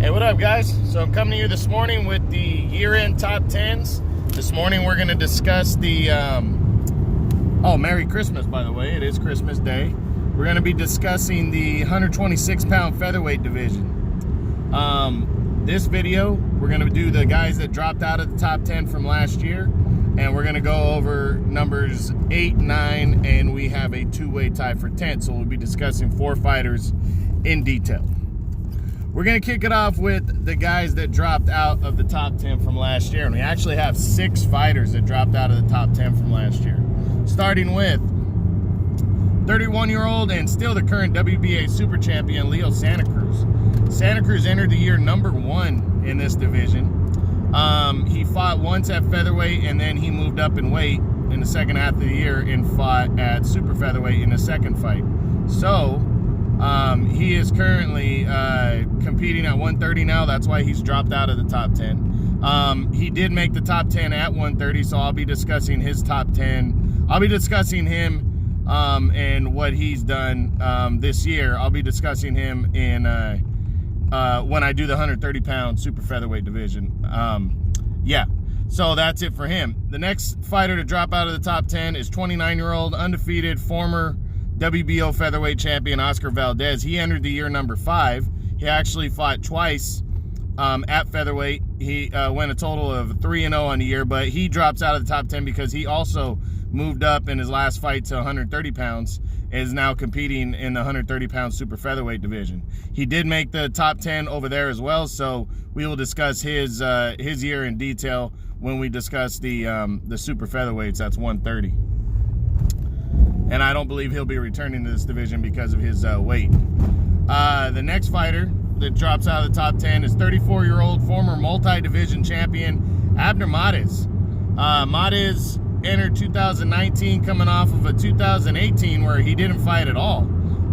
Hey, what up, guys? So I'm coming to you this morning with the year-end top 10s. This morning we're going to discuss the, oh, Merry Christmas, by the way. It is Christmas Day. We're going to be discussing the 126-pound featherweight division. This video, we're going to do the guys that dropped out of the top 10 from last year, and we're going to go over numbers 8, 9, and we have a two-way tie for 10. So we'll be discussing 4 fighters in detail. We're going to kick it off with the guys that dropped out of the top 10 from last year. And we actually have 6 fighters that dropped out of the top 10 from last year. Starting with 31-year-old and still the current WBA super champion, Leo Santa Cruz. Santa Cruz entered the year number 1 in this division. He fought once at featherweight, and then he moved up in weight in the second half of the year and fought at super featherweight in the second fight. So he is currently competing at 130 now. That's why he's dropped out of the top 10. He did make the top 10 at 130, so I'll be discussing his top 10. I'll be discussing him and what he's done this year. I'll be discussing him in when I do the 130-pound super featherweight division. Yeah, so that's it for him. The next fighter to drop out of the top 10 is 29-year-old undefeated former WBO featherweight champion Oscar Valdez. He entered the year number 5. He actually fought twice at featherweight. He went a total of 3-0 on the year, but he drops out of the top 10 because he also moved up in his last fight to 130 pounds, is now competing in the 130-pound super featherweight division. He did make the top 10 over there as well, so we will discuss his year in detail when we discuss the super featherweights. That's 130. And I don't believe he'll be returning to this division because of his weight. The next fighter that drops out of the top 10 is 34-year-old former multi-division champion Abner Mares. Mares entered 2019 coming off of a 2018 where he didn't fight at all.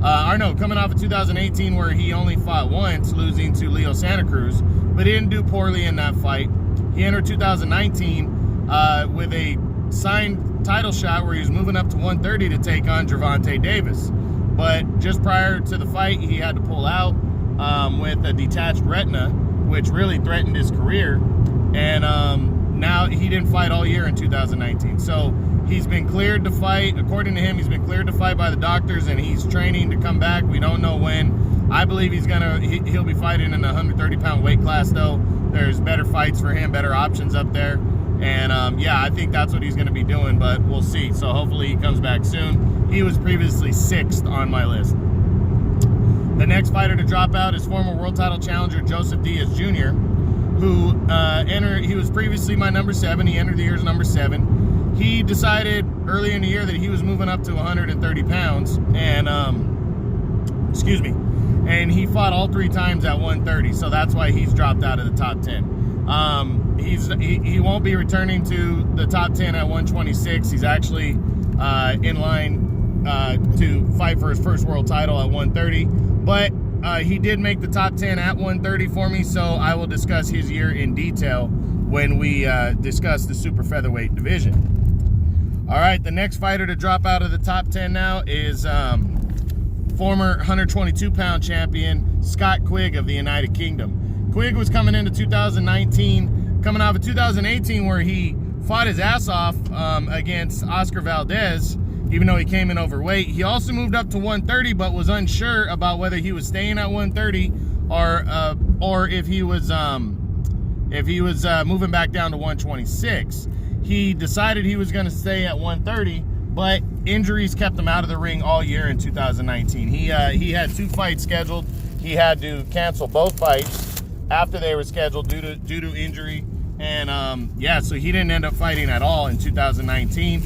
Coming off of 2018 where he only fought once, losing to Leo Santa Cruz, but he didn't do poorly in that fight. He entered 2019 with a signed title shot where he was moving up to 130 to take on Gervonta Davis. But just prior to the fight, he had to pull out with a detached retina, which really threatened his career. And now he didn't fight all year in 2019. So he's been cleared to fight. According to him, he's been cleared to fight by the doctors, and he's training to come back. We don't know when. I believe he'll be fighting in the 130-pound weight class, though. There's better fights for him, better options up there. And yeah, I think that's what he's going to be doing, but we'll see. So hopefully he comes back soon. He was previously 6th on my list. The next fighter to drop out is former world title challenger Joseph Diaz Jr., who he was previously my number 7. He entered the year as number 7. He decided early in the year that he was moving up to 130 pounds, and and he fought all 3 times at 130, so that's why he's dropped out of the top 10. He won't be returning to the top 10 at 126. He's actually in line to fight for his first world title at 130, but he did make the top 10 at 130 for me, so I will discuss his year in detail when we discuss the super featherweight division. All right, the next fighter to drop out of the top 10 now is former 122-pound champion Scott Quigg of the United Kingdom. Quigg was coming into 2019, coming off of 2018 where he fought his ass off against Oscar Valdez, even though he came in overweight. He also moved up to 130, but was unsure about whether he was staying at 130 or if he was moving back down to 126. He decided he was going to stay at 130, but injuries kept him out of the ring all year in 2019. He had 2 fights scheduled. He had to cancel both fights after they were scheduled due to injury, and yeah, so he didn't end up fighting at all in 2019.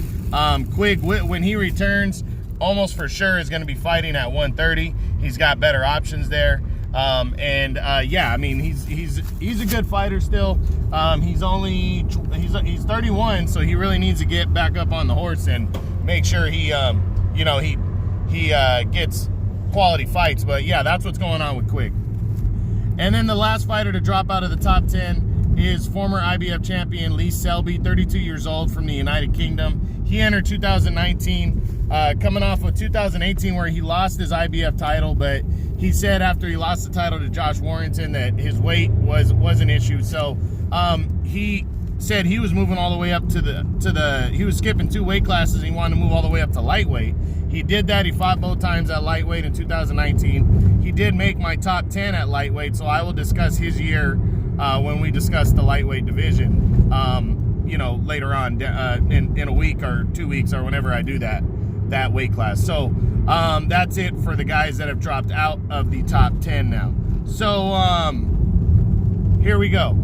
Quigg, when he returns, almost for sure is going to be fighting at 130. He's got better options there, yeah, I mean he's a good fighter still. He's 31, so he really needs to get back up on the horse and make sure he gets quality fights. But yeah, that's what's going on with Quigg. And then the last fighter to drop out of the top 10 is former IBF champion Lee Selby, 32 years old, from the United Kingdom. He entered 2019, coming off of 2018 where he lost his IBF title, but he said after he lost the title to Josh Warrington that his weight was an issue. So he said he was moving all the way up he was skipping 2 weight classes, and he wanted to move all the way up to lightweight. He did that. He fought both times at lightweight in 2019. He did make my top 10 at lightweight, so I will discuss his year when we discuss the lightweight division, later on in a week or 2 weeks or whenever I do that weight class. So that's it for the guys that have dropped out of the top 10 now. So here we go.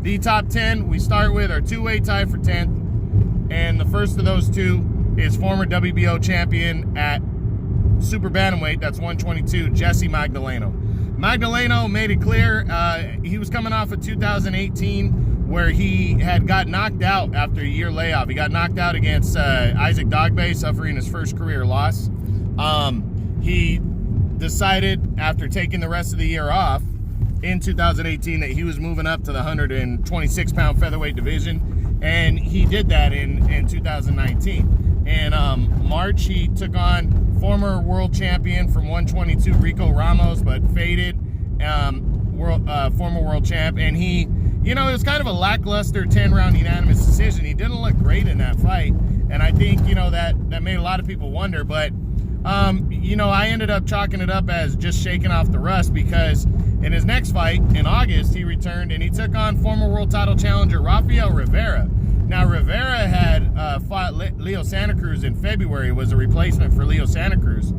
The top 10 we start with are 2-way tie for 10th, and the first of those 2 is former WBO champion at super bantamweight, that's 122, Jesse Magdaleno. Magdaleno made it clear he was coming off of 2018 where he had got knocked out after a year layoff. He got knocked out against Isaac Dogbe, suffering his first career loss. He decided after taking the rest of the year off in 2018 that he was moving up to the 126-pound featherweight division, and he did that in 2019. In March, he took on former world champion from 122, Rico Ramos, but faded, former world champ, and he, it was kind of a lackluster 10-round unanimous decision. He didn't look great in that fight, and I think, that made a lot of people wonder, but I ended up chalking it up as just shaking off the rust, because in his next fight in August, he returned and he took on former world title challenger Rafael Rivera. Now, Rivera had fought Leo Santa Cruz in February, was a replacement for Leo Santa Cruz,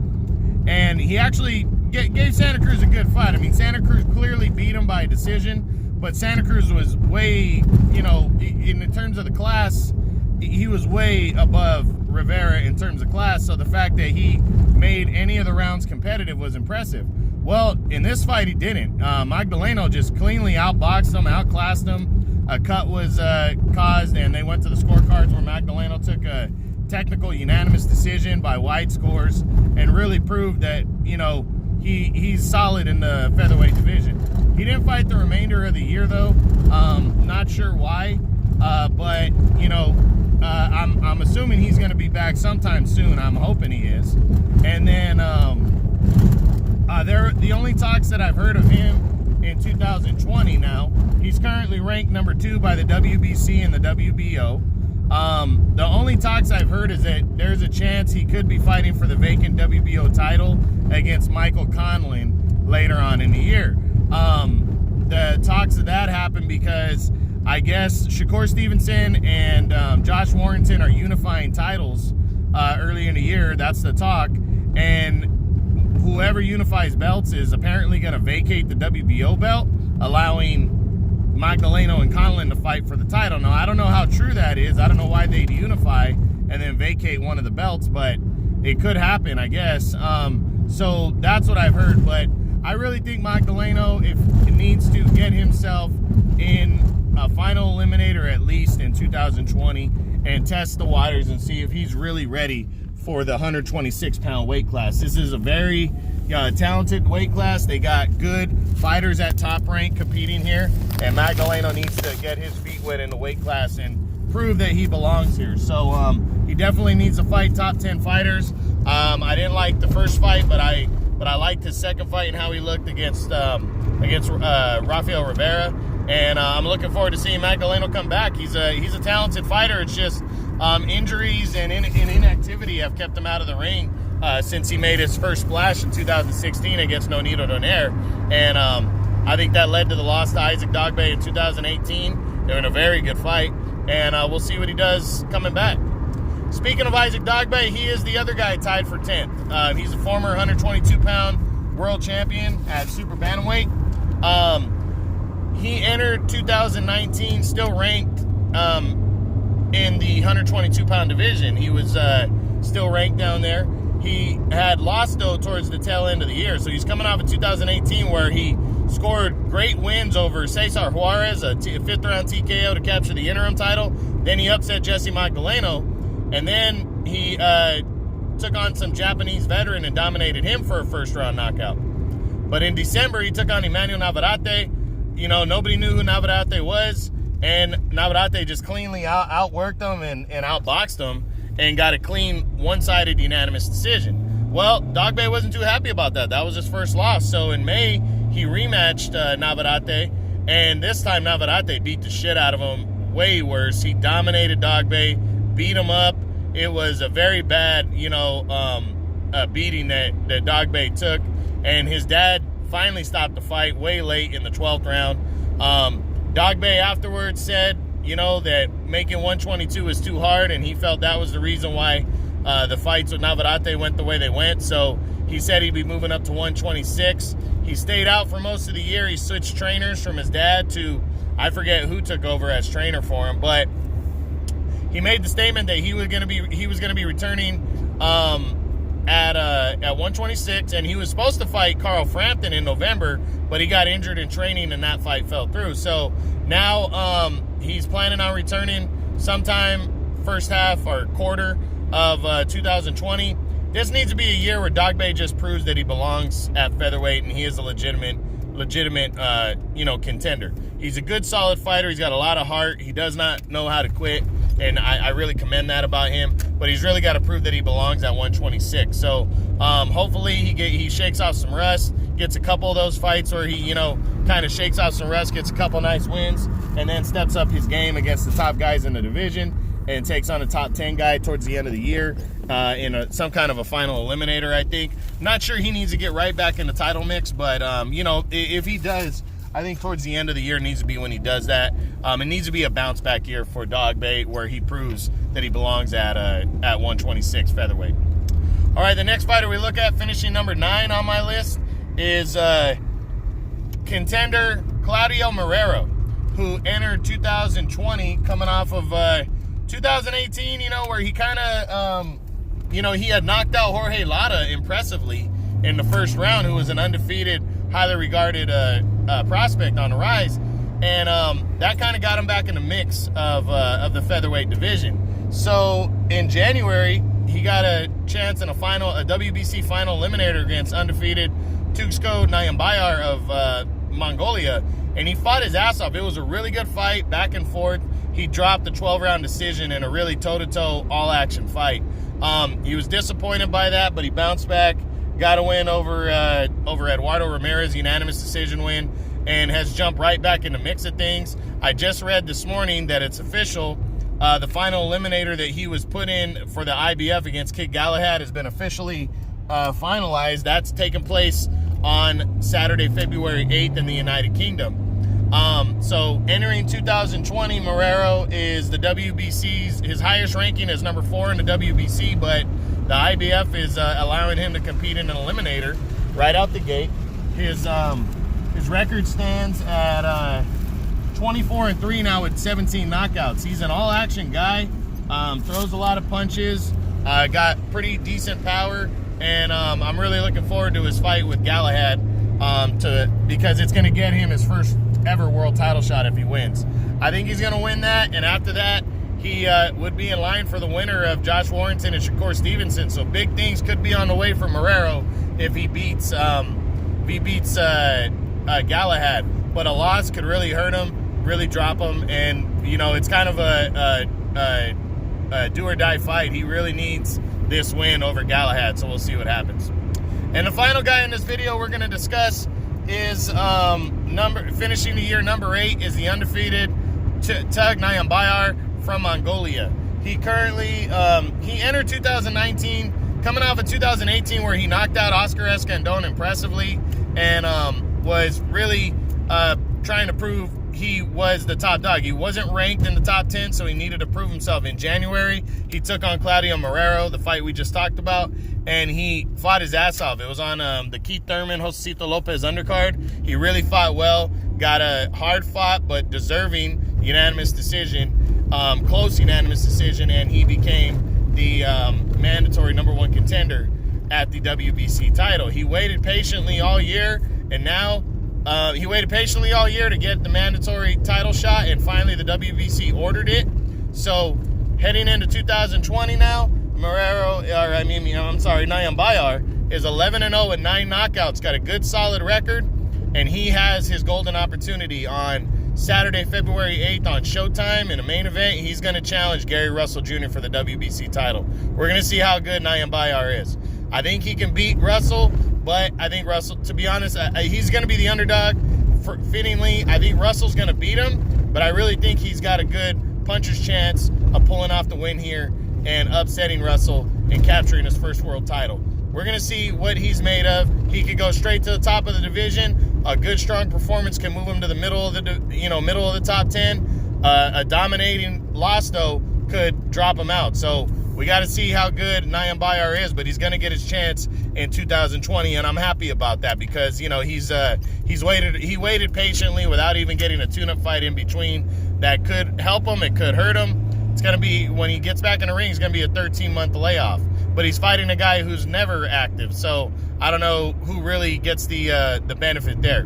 and he actually gave Santa Cruz a good fight. I mean, Santa Cruz clearly beat him by decision, but Santa Cruz was way, in terms of the class, he was way above Rivera in terms of class, so the fact that he made any of the rounds competitive was impressive. Well, in this fight, he didn't. Magdaleno just cleanly outboxed him, outclassed him. A cut was caused, and they went to the scorecards where Magdaleno took a technical unanimous decision by wide scores and really proved that, he's solid in the featherweight division. He didn't fight the remainder of the year, though. Not sure why, but, I'm assuming he's going to be back sometime soon. I'm hoping he is. And then the only talks that I've heard of him in 2020 now, he's currently ranked number 2 by the WBC and the WBO. The only talks I've heard is that there's a chance he could be fighting for the vacant WBO title against Michael Conlon later on in the year. The talks of that happened because I guess Shakur Stevenson and Josh Warrington are unifying titles early in the year. That's the talk. And whoever unifies belts is apparently going to vacate the WBO belt, allowing Magdaleno and Conlon to fight for the title. Now, I don't know how true that is. I don't know why they'd unify and then vacate one of the belts, but it could happen, I guess. So that's what I've heard. But I really think Magdaleno, if he needs to get himself in a final eliminator at least in 2020 and test the waters and see if he's really ready for the 126-pound weight class. This is a very talented weight class. They got good fighters at top rank competing here, and Magdaleno needs to get his feet wet in the weight class and prove that he belongs here. So he definitely needs to fight top 10 fighters. I didn't like the first fight, but I liked his second fight and how he looked against Rafael Rivera. And I'm looking forward to seeing Magdaleno come back. He's a talented fighter. It's just injuries and inactivity have kept him out of the ring since he made his first splash in 2016 against Nonito Donaire. And I think that led to the loss to Isaac Dogbe in 2018. They were in a very good fight. And we'll see what he does coming back. Speaking of Isaac Dogbe, he is the other guy tied for 10th. He's a former 122-pound world champion at super bantamweight. He entered 2019 still ranked in the 122-pound division. He was still ranked down there. He had lost, though, towards the tail end of the year. So he's coming off of 2018 where he scored great wins over Cesar Juarez, a fifth-round TKO to capture the interim title. Then he upset Jesse Magdaleno. And then he took on some Japanese veteran and dominated him for a first-round knockout. But in December, he took on Emmanuel Navarrete. Nobody knew who Navarrete was, and Navarrete just cleanly outworked him and outboxed him and got a clean one-sided unanimous decision. Well, Dogbe wasn't too happy about that. That was his first loss. So in May, he rematched Navarrete, and this time Navarrete beat the shit out of him. Way worse. He dominated Dogbe, beat him up. It was a very bad, beating that Dogbe took, and his dad finally stopped the fight way late in the 12th round. Dogbe afterwards said, that making 122 was too hard, and he felt that was the reason why the fights with Navarrete went the way they went. So he said he'd be moving up to 126. He stayed out for most of the year. He switched trainers from his dad to, I forget who took over as trainer for him, but he made the statement that he was going to be returning at 126, and he was supposed to fight Carl Frampton in November, but he got injured in training, and that fight fell through. So now he's planning on returning sometime first half or quarter of 2020. This needs to be a year where Dogbe just proves that he belongs at featherweight, and he is a legitimate contender. He's a good, solid fighter. He's got a lot of heart. He does not know how to quit, and I really commend that about him. But he's really got to prove that he belongs at 126. So hopefully he shakes off some rust, gets a couple of those fights where he kind of shakes off some rust, gets a couple nice wins, and then steps up his game against the top guys in the division and takes on a top 10 guy towards the end of the year in some kind of a final eliminator, I think. Not sure he needs to get right back in the title mix, but, if he does, I think towards the end of the year needs to be when he does that. It needs to be a bounce-back year for Dogbe where he proves that he belongs at 126 featherweight. All right, the next fighter we look at, finishing number 9 on my list, is contender Claudio Marrero, who entered 2020 coming off of 2018, where he kind of, he had knocked out Jorge Lada impressively in the first round, who was an undefeated, highly regarded prospect on the rise. And that kind of got him back in the mix of the featherweight division. So in January, he got a chance in a WBC final eliminator against undefeated Tugsko Nayambayar of Mongolia, and he fought his ass off. It was a really good fight, back and forth. He dropped the 12-round decision in a really toe-to-toe, all-action fight. He was disappointed by that, but he bounced back, got a win over Eduardo Ramirez, unanimous decision win, and has jumped right back in the mix of things. I just read this morning that it's official. The final eliminator that he was put in for the IBF against Kid Galahad has been officially finalized. That's taking place on Saturday, February 8th in the United Kingdom. So entering 2020, Marrero is the WBC's, his highest ranking is number 4 in the WBC, but the IBF is allowing him to compete in an eliminator right out the gate. His record stands at 24-3 now with 17 knockouts. He's an all-action guy, throws a lot of punches, got pretty decent power, and I'm really looking forward to his fight with Galahad because it's going to get him his first ever world title shot if he wins. I think he's going to win that, and after that, he would be in line for the winner of Josh Warrington and Shakur Stevenson. So big things could be on the way for Marrero if he beats Galahad. But a loss could really hurt him, really drop him, and it's kind of a do or die fight. He really needs this win over Galahad, so we'll see what happens. And the final guy in this video we're going to discuss is finishing the year number 8 is the undefeated Tug Nayambayar from Mongolia. He currently he entered 2019 coming off of 2018 where he knocked out Oscar Escandon impressively and was really trying to prove he was the top dog. He wasn't ranked in the top 10, so he needed to prove himself. In January, he took on Claudio Marrero, the fight we just talked about, and he fought his ass off. It was on the Keith Thurman, Josecito Lopez undercard. He really fought well, got a hard fought but deserving unanimous decision, close unanimous decision, and he became the mandatory number 1 contender at the WBC title. He waited patiently all year, and now he waited patiently all year to get the mandatory title shot, and finally the WBC ordered it. So heading into 2020 now, Nayambayar is 11-0 with 9 knockouts, got a good solid record, and he has his golden opportunity on Saturday, February 8th on Showtime in a main event. He's going to challenge Gary Russell Jr. for the WBC title. We're going to see how good Nayambayar is. I think he can beat Russell, but I think Russell, to be honest, he's going to be the underdog. Fittingly, I think Russell's going to beat him, but I really think he's got a good puncher's chance of pulling off the win here and upsetting Russell and capturing his first world title. We're going to see what he's made of. He could go straight to the top of the division. A good, strong performance can move him to the middle of the top 10. A dominating loss, though, could drop him out. So we got to see how good Nayan Bayar is, but he's going to get his chance in 2020, and I'm happy about that because, you know, he waited patiently without even getting a tune-up fight in between. That could help him. It could hurt him. It's going to be, when he gets back in the ring, it's going to be a 13-month layoff. But he's fighting a guy who's never active, so I don't know who really gets the benefit there.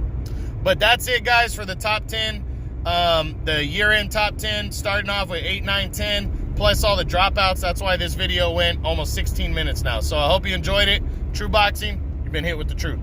But that's it, guys, for the top 10. The year-end top 10, starting off with 8, 9, 10, plus all the dropouts. That's why this video went almost 16 minutes now. So I hope you enjoyed it. True Boxing, you've been hit with the truth.